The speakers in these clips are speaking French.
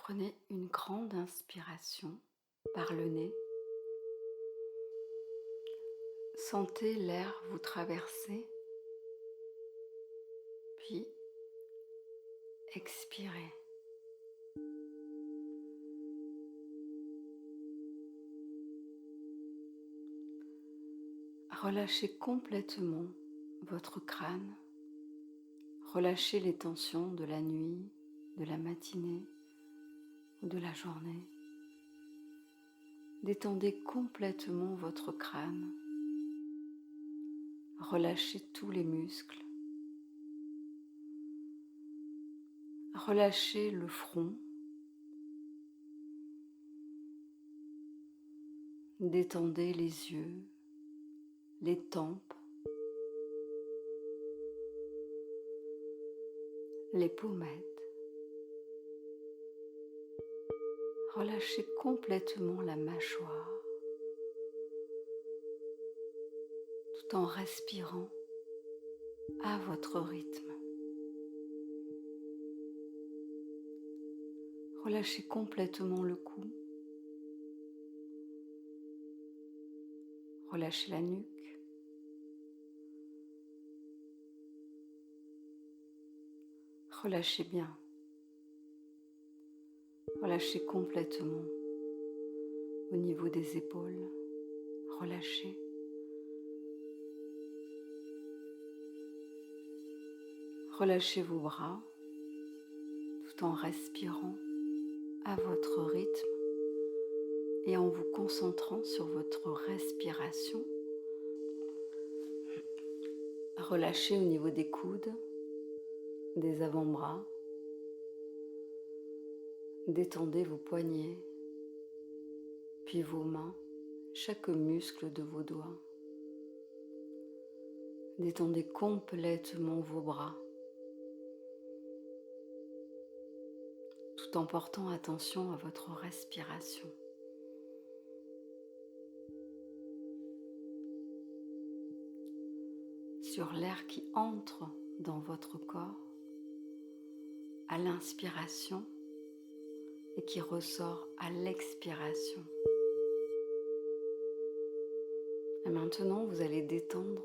Prenez une grande inspiration par le nez. Sentez l'air vous traverser, puis expirez. Relâchez complètement votre crâne. Relâchez les tensions de la nuit, de la matinée ou de la journée. Détendez complètement votre crâne. Relâchez tous les muscles. Relâchez le front. Détendez les yeux, les tempes, les pommettes. Relâchez complètement la mâchoire tout en respirant à votre rythme. Relâchez complètement le cou. Relâchez la nuque. Relâchez bien. Relâchez complètement au niveau des épaules. Relâchez. Relâchez vos bras tout en respirant à votre rythme et en vous concentrant sur votre respiration. Relâchez au niveau des coudes, des avant-bras. Détendez vos poignets, puis vos mains, chaque muscle de vos doigts. Détendez complètement vos bras, tout en portant attention à votre respiration. Sur l'air qui entre dans votre corps à l'inspiration et qui ressort à l'expiration. Et maintenant, vous allez détendre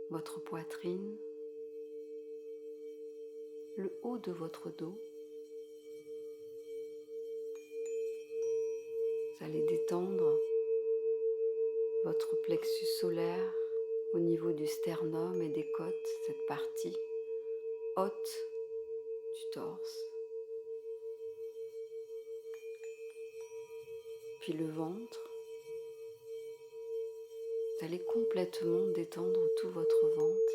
votre poitrine, le haut de votre dos. Vous allez détendre votre plexus solaire au niveau du sternum et des côtes, cette partie haute du torse. Puis le ventre. Vous allez complètement détendre tout votre ventre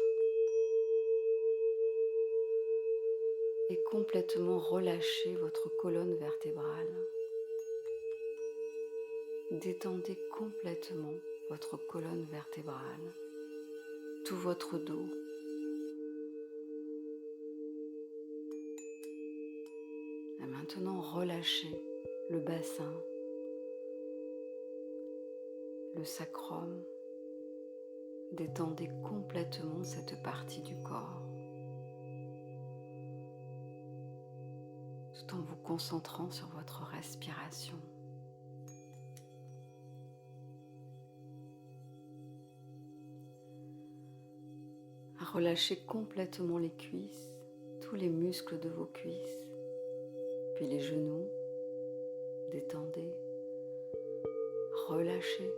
et complètement relâcher votre colonne vertébrale. Détendez complètement votre colonne vertébrale, tout votre dos. Et maintenant, relâchez le bassin, le sacrum. Détendez complètement cette partie du corps, tout en vous concentrant sur votre respiration. Relâchez complètement les cuisses, tous les muscles de vos cuisses, puis les genoux. Détendez, relâchez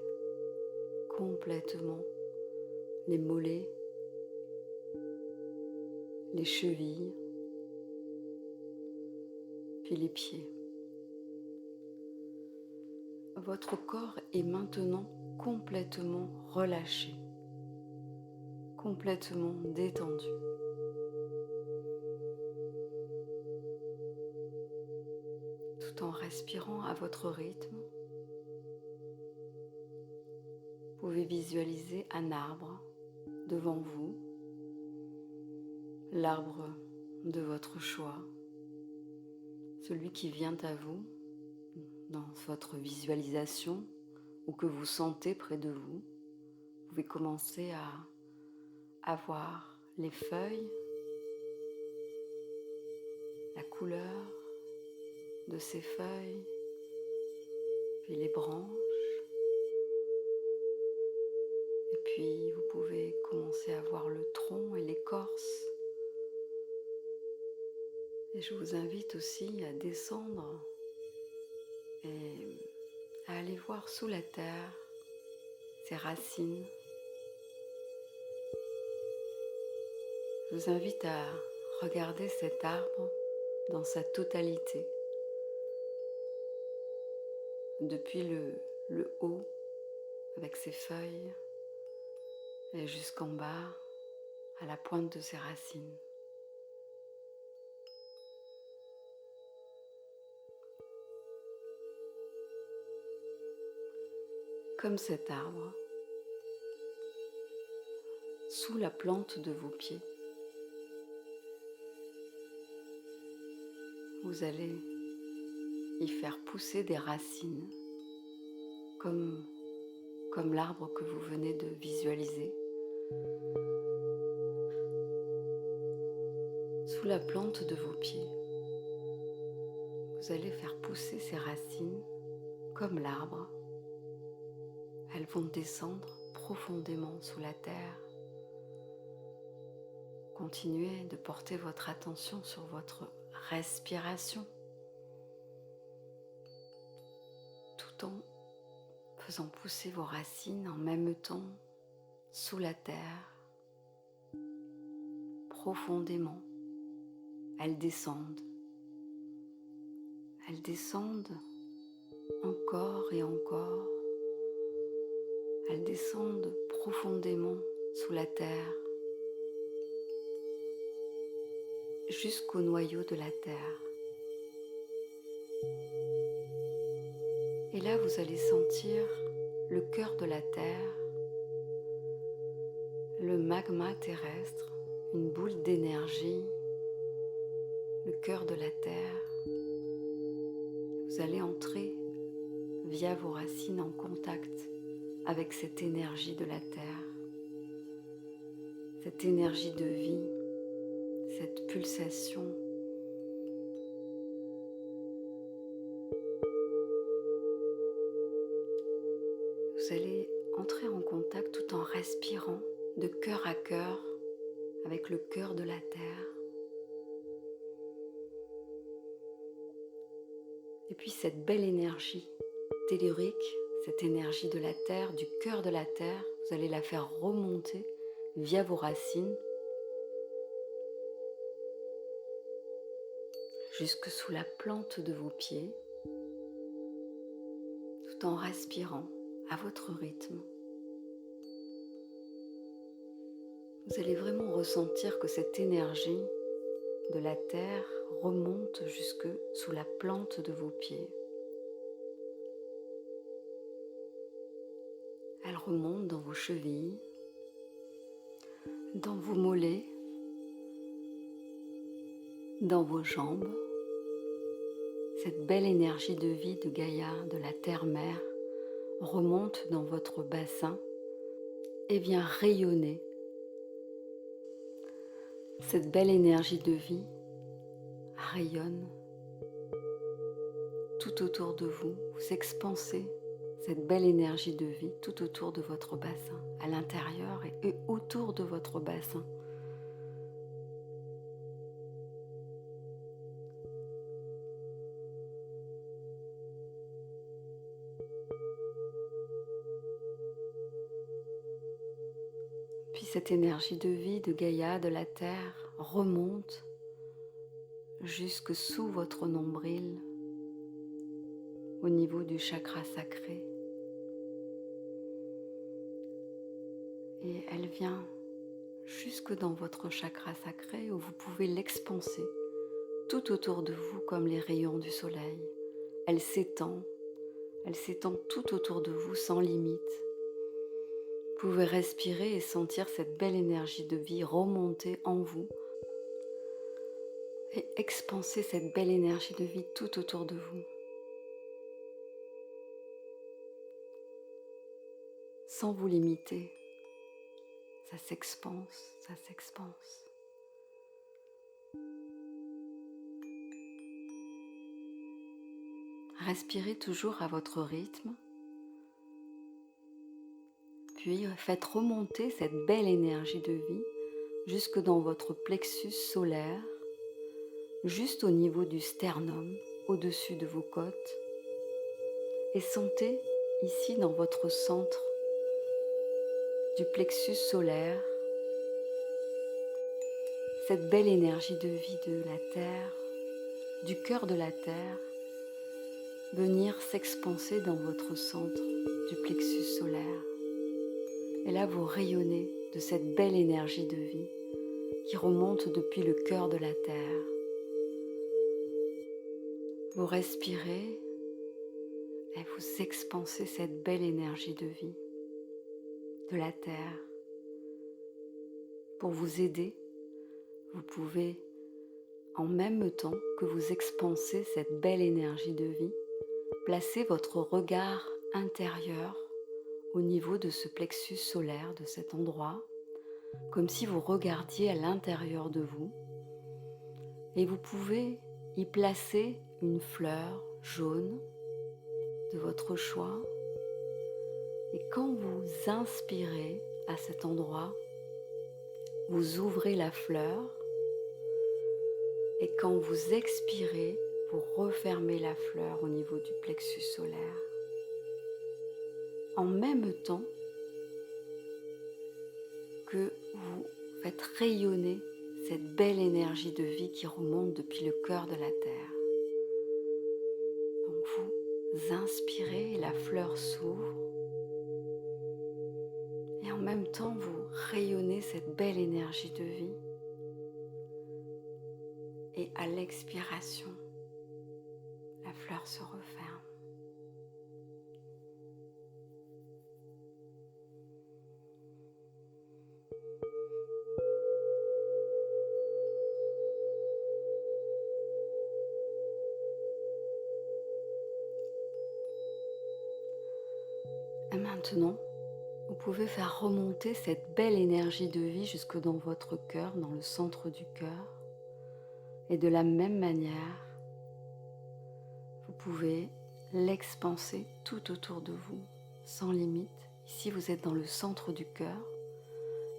complètement les mollets, les chevilles, puis les pieds. Votre corps est maintenant complètement relâché, complètement détendu. Tout en respirant à votre rythme, vous pouvez visualiser un arbre devant vous, l'arbre de votre choix, celui qui vient à vous dans votre visualisation ou que vous sentez près de vous. Vous pouvez commencer à voir les feuilles, la couleur, de ses feuilles, puis les branches. Et puis vous pouvez commencer à voir le tronc et l'écorce. Et je vous invite aussi à descendre et à aller voir sous la terre ses racines. Je vous invite à regarder cet arbre dans sa totalité, depuis le haut avec ses feuilles et jusqu'en bas à la pointe de ses racines. Comme cet arbre, sous la plante de vos pieds, vous allez y faire pousser des racines, comme l'arbre que vous venez de visualiser. Sous la plante de vos pieds, vous allez faire pousser ces racines comme l'arbre. Elles vont descendre profondément sous la terre. Continuez de porter votre attention sur votre respiration, tout en faisant pousser vos racines en même temps sous la terre, profondément. Elles descendent encore et encore. Elles descendent profondément sous la terre, jusqu'au noyau de la terre. Et là, vous allez sentir le cœur de la terre, le magma terrestre, une boule d'énergie, le cœur de la terre. Vous allez entrer via vos racines en contact avec cette énergie de la terre, cette énergie de vie, cette pulsation. Vous allez entrer en contact tout en respirant de cœur à cœur avec le cœur de la terre. Et puis cette belle énergie tellurique, cette énergie de la terre, du cœur de la terre, vous allez la faire remonter via vos racines jusque sous la plante de vos pieds, tout en respirant à votre rythme. Vous allez vraiment ressentir que cette énergie de la terre remonte jusque sous la plante de vos pieds. Elle remonte dans vos chevilles, dans vos mollets, dans vos jambes. Cette belle énergie de vie de Gaïa, de la terre-mère, remonte dans votre bassin et vient rayonner. Cette belle énergie de vie rayonne tout autour de vous. Vous expansez cette belle énergie de vie tout autour de votre bassin, à l'intérieur et autour de votre bassin. Puis cette énergie de vie de Gaïa, de la terre, remonte jusque sous votre nombril, au niveau du chakra sacré. Et elle vient jusque dans votre chakra sacré où vous pouvez l'expanser tout autour de vous comme les rayons du soleil. Elle s'étend tout autour de vous sans limite. Vous pouvez respirer et sentir cette belle énergie de vie remonter en vous et expanser cette belle énergie de vie tout autour de vous. Sans vous limiter, ça s'expanse, ça s'expanse. Respirez toujours à votre rythme, puis faites remonter cette belle énergie de vie jusque dans votre plexus solaire, juste au niveau du sternum, au-dessus de vos côtes, et sentez ici dans votre centre du plexus solaire cette belle énergie de vie de la Terre, du cœur de la Terre, venir s'expanser dans votre centre du plexus solaire. Et là, vous rayonnez de cette belle énergie de vie qui remonte depuis le cœur de la Terre. Vous respirez et vous expansez cette belle énergie de vie de la Terre. Pour vous aider, vous pouvez, en même temps que vous expansez cette belle énergie de vie, placer votre regard intérieur au niveau de ce plexus solaire, de cet endroit, comme si vous regardiez à l'intérieur de vous, et vous pouvez y placer une fleur jaune de votre choix, et quand vous inspirez à cet endroit, vous ouvrez la fleur, et quand vous expirez, vous refermez la fleur au niveau du plexus solaire. En même temps que vous faites rayonner cette belle énergie de vie qui remonte depuis le cœur de la Terre. Donc vous inspirez, la fleur s'ouvre, et en même temps vous rayonnez cette belle énergie de vie. Et à l'expiration, la fleur se referme. Et maintenant, vous pouvez faire remonter cette belle énergie de vie jusque dans votre cœur, dans le centre du cœur. Et de la même manière, vous pouvez l'expanser tout autour de vous, sans limite. Ici, vous êtes dans le centre du cœur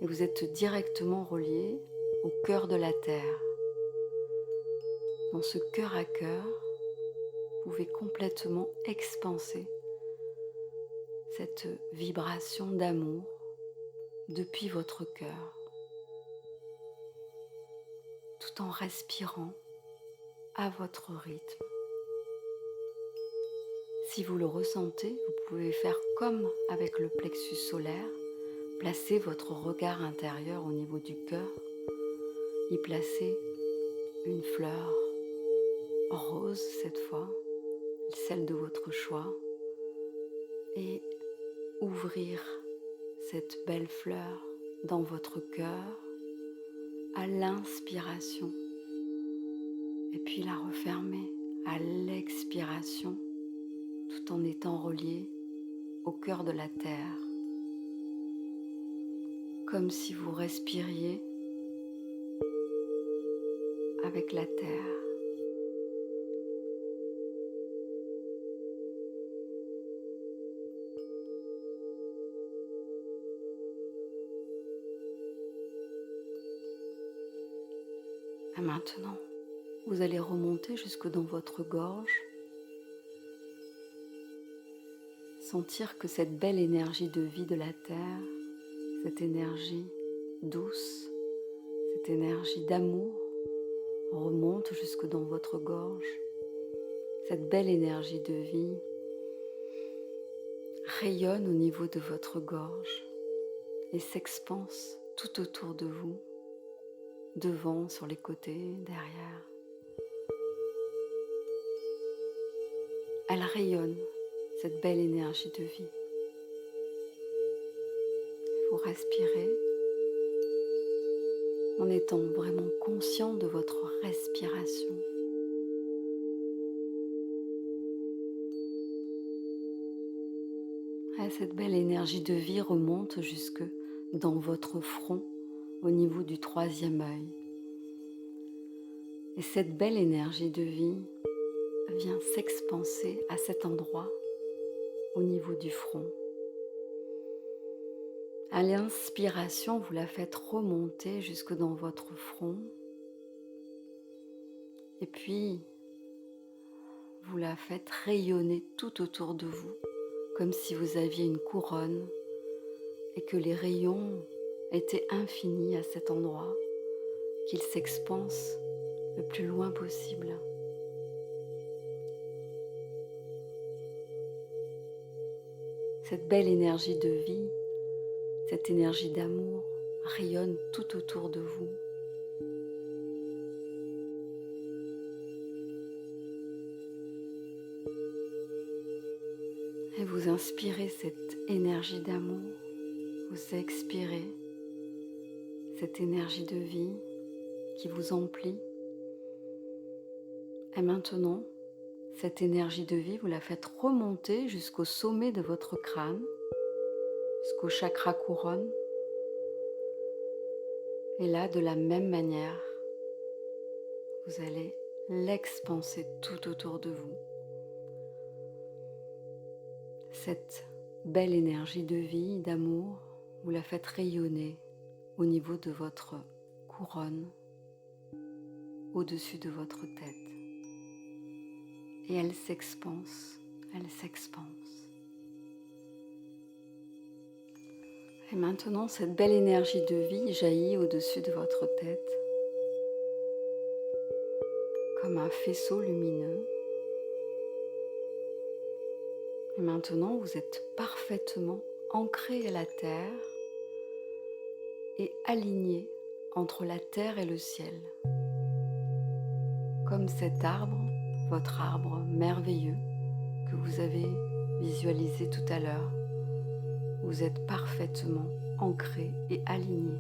et vous êtes directement relié au cœur de la Terre. Dans ce cœur à cœur, vous pouvez complètement expanser cette vibration d'amour depuis votre cœur, tout en respirant à votre rythme. Si vous le ressentez, vous pouvez faire comme avec le plexus solaire, placer votre regard intérieur au niveau du cœur, y placer une fleur rose cette fois, celle de votre choix, et ouvrir cette belle fleur dans votre cœur à l'inspiration et puis la refermer à l'expiration tout en étant relié au cœur de la Terre, comme si vous respiriez avec la Terre. Et maintenant, vous allez remonter jusque dans votre gorge, sentir que cette belle énergie de vie de la Terre, cette énergie douce, cette énergie d'amour remonte jusque dans votre gorge. Cette belle énergie de vie rayonne au niveau de votre gorge et s'expanse tout autour de vous, devant, sur les côtés, derrière. Elle rayonne, cette belle énergie de vie. Vous respirez en étant vraiment conscient de votre respiration. Et cette belle énergie de vie remonte jusque dans votre front, au niveau du troisième œil. Et cette belle énergie de vie vient s'expanser à cet endroit, au niveau du front. À l'inspiration, vous la faites remonter jusque dans votre front. Et puis, vous la faites rayonner tout autour de vous, comme si vous aviez une couronne et que les rayons étaient infinis à cet endroit, qu'ils s'expansent le plus loin possible. Cette belle énergie de vie, cette énergie d'amour rayonne tout autour de vous. Et vous inspirez cette énergie d'amour, vous expirez cette énergie de vie qui vous emplit. Et maintenant, cette énergie de vie, vous la faites remonter jusqu'au sommet de votre crâne, jusqu'au chakra couronne. Et là, de la même manière, vous allez l'expanser tout autour de vous. Cette belle énergie de vie, d'amour, vous la faites rayonner au niveau de votre couronne, au-dessus de votre tête. Et elle s'expanse, elle s'expanse. Et maintenant, cette belle énergie de vie jaillit au-dessus de votre tête comme un faisceau lumineux. Et maintenant, vous êtes parfaitement ancré à la terre et aligné entre la terre et le ciel. Comme cet arbre, votre arbre merveilleux que vous avez visualisé tout à l'heure. Vous êtes parfaitement ancré et aligné